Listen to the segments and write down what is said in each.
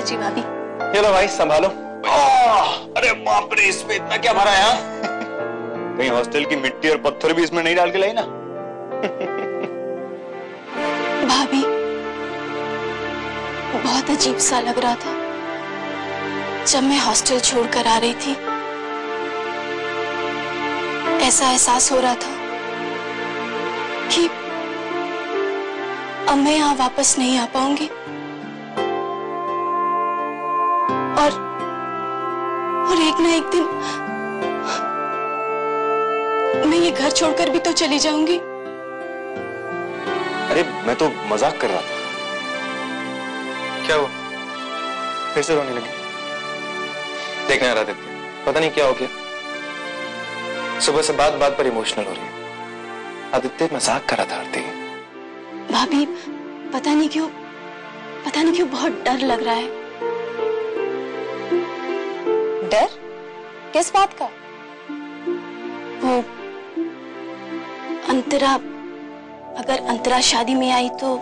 जी भाभी। ये लो भाई संभालो। अरे बाप रे, इसमें इतना क्या भरा है? कहीं हॉस्टल की मिट्टी और पत्थर भी इसमें नहीं डाल के लाई ना? भाभी बहुत अजीब सा लग रहा था जब मैं हॉस्टल छोड़कर आ रही थी। ऐसा एहसास हो रहा था कि अब मैं यहां वापस नहीं आ पाऊंगी और एक ना एक दिन मैं ये घर छोड़कर भी तो चली जाऊंगी। अरे मैं तो मजाक कर रहा था। क्या हुआ? फिर से रोने लगी? देखने आ रहा था, पता नहीं क्या हो गया। सुबह से बात बात पर इमोशनल हो रही है। आदित्य मजाक कर रहा था आरती। भाभी पता नहीं क्यों बहुत डर लग रहा है। डर? किस बात का? वो अंतरा, अगर अंतरा शादी में आई तो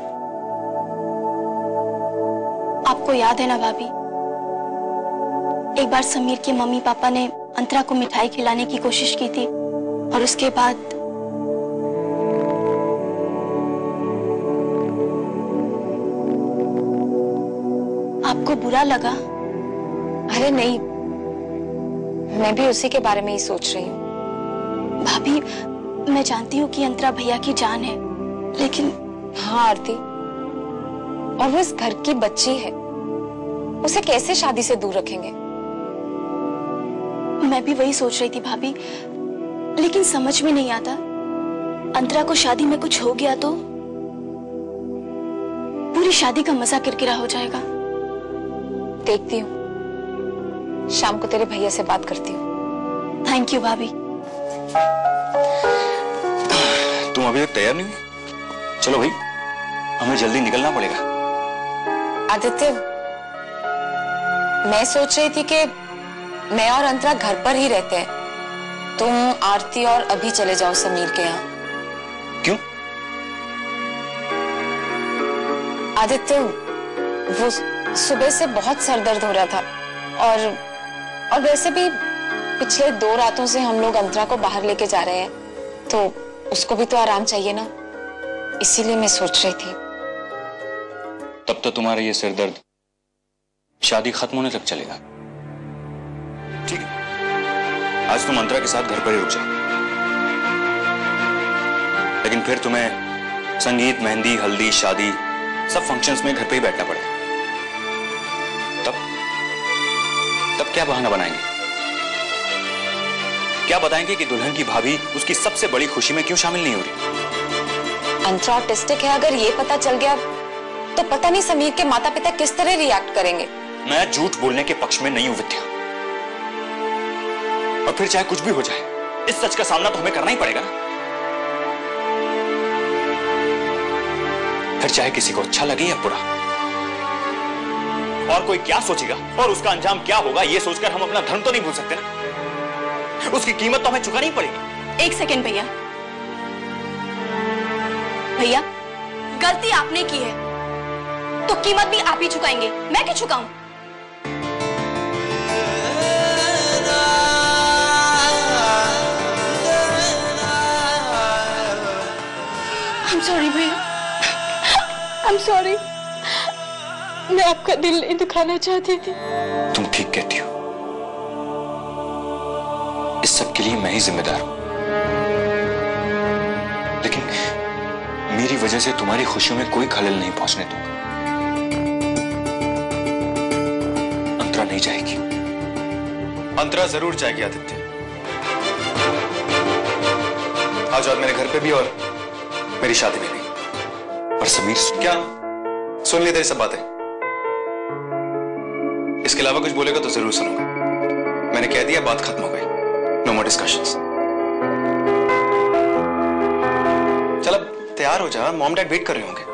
आपको याद है ना भाभी, एक बार समीर के मम्मी पापा ने अंतरा को मिठाई खिलाने की कोशिश की थी और उसके बाद आपको बुरा लगा? अरे नहीं, मैं भी उसी के बारे में ही सोच रही हूँ। भाभी मैं जानती हूँ कि अंतरा भैया की जान है, लेकिन हाँ आरती, और वो इस घर की बच्ची है, उसे कैसे शादी से दूर रखेंगे? मैं भी वही सोच रही थी भाभी, लेकिन समझ में नहीं आता अंतरा को शादी में कुछ हो गया तो पूरी शादी का मजा किरकिरा हो जाएगा। देखती हूँ, शाम को तेरे भैया से बात करती हूँ। थैंक यू भाभी। तुम अभी तक तैयार नहीं हुई? चलो भाई, हमें जल्दी निकलना पड़ेगा। आदित्य, मैं सोच रही थी कि मैं और अंतरा घर पर ही रहते हैं, तुम आरती और अभी चले जाओ समीर के यहाँ। क्यों? आदित्य, वो सुबह से बहुत सर दर्द हो रहा था और वैसे भी पिछले 2 रातों से हम लोग अंतरा को बाहर लेके जा रहे हैं, तो उसको भी तो आराम चाहिए ना, इसीलिए मैं सोच रही थी। तब तो तुम्हारा ये सिर दर्द शादी खत्म होने तक चलेगा। ठीक है, आज तुम अंतरा के साथ घर पर ही रुक जाओ, लेकिन फिर तुम्हें संगीत, मेहंदी, हल्दी, शादी सब फंक्शंस में घर पे ही बैठना पड़ेगा। तब क्या बहाना बनाएंगे? क्या बताएंगे कि दुल्हन की भाभी उसकी सबसे बड़ी खुशी में क्यों शामिल नहीं हो रही? अंतरा ऑटिस्टिक है, अगर ये पता चल गया तो पता नहीं समीर के माता पिता किस तरह रिएक्ट करेंगे। मैं झूठ बोलने के पक्ष में नहीं हूं विद्या, और फिर चाहे कुछ भी हो जाए, इस सच का सामना तो हमें करना ही पड़ेगा ना। फिर चाहे किसी को अच्छा लगे या बुरा, और कोई क्या सोचेगा और उसका अंजाम क्या होगा, यह सोचकर हम अपना धर्म तो नहीं भूल सकते ना। उसकी कीमत तो हमें चुकानी पड़ेगी। एक सेकेंड भैया, भैया गलती आपने की है तो कीमत भी आप ही चुकाएंगे, मैं क्यों चुकाऊं? I'm sorry भैया, I'm sorry, मैं आपका दिल नहीं दुखाना चाहती थी। तुम ठीक कहती हो, इस सब के लिए मैं ही जिम्मेदार हूं, लेकिन मेरी वजह से तुम्हारी खुशियों में कोई खलल नहीं पहुंचने दूंगा। अंतरा नहीं जाएगी। अंतरा जरूर जाएगी आदित्य, आज और मेरे घर पे भी और मेरी शादी में भी। और समीर? क्या सुन ली तेरी सब बातें? इसके अलावा कुछ बोलेगा तो जरूर सुनूंगा। मैंने कह दिया, बात खत्म हो गई, नो मोर डिस्कशंस। चल अब तैयार हो जा, मॉम डैड वेट कर रहे होंगे।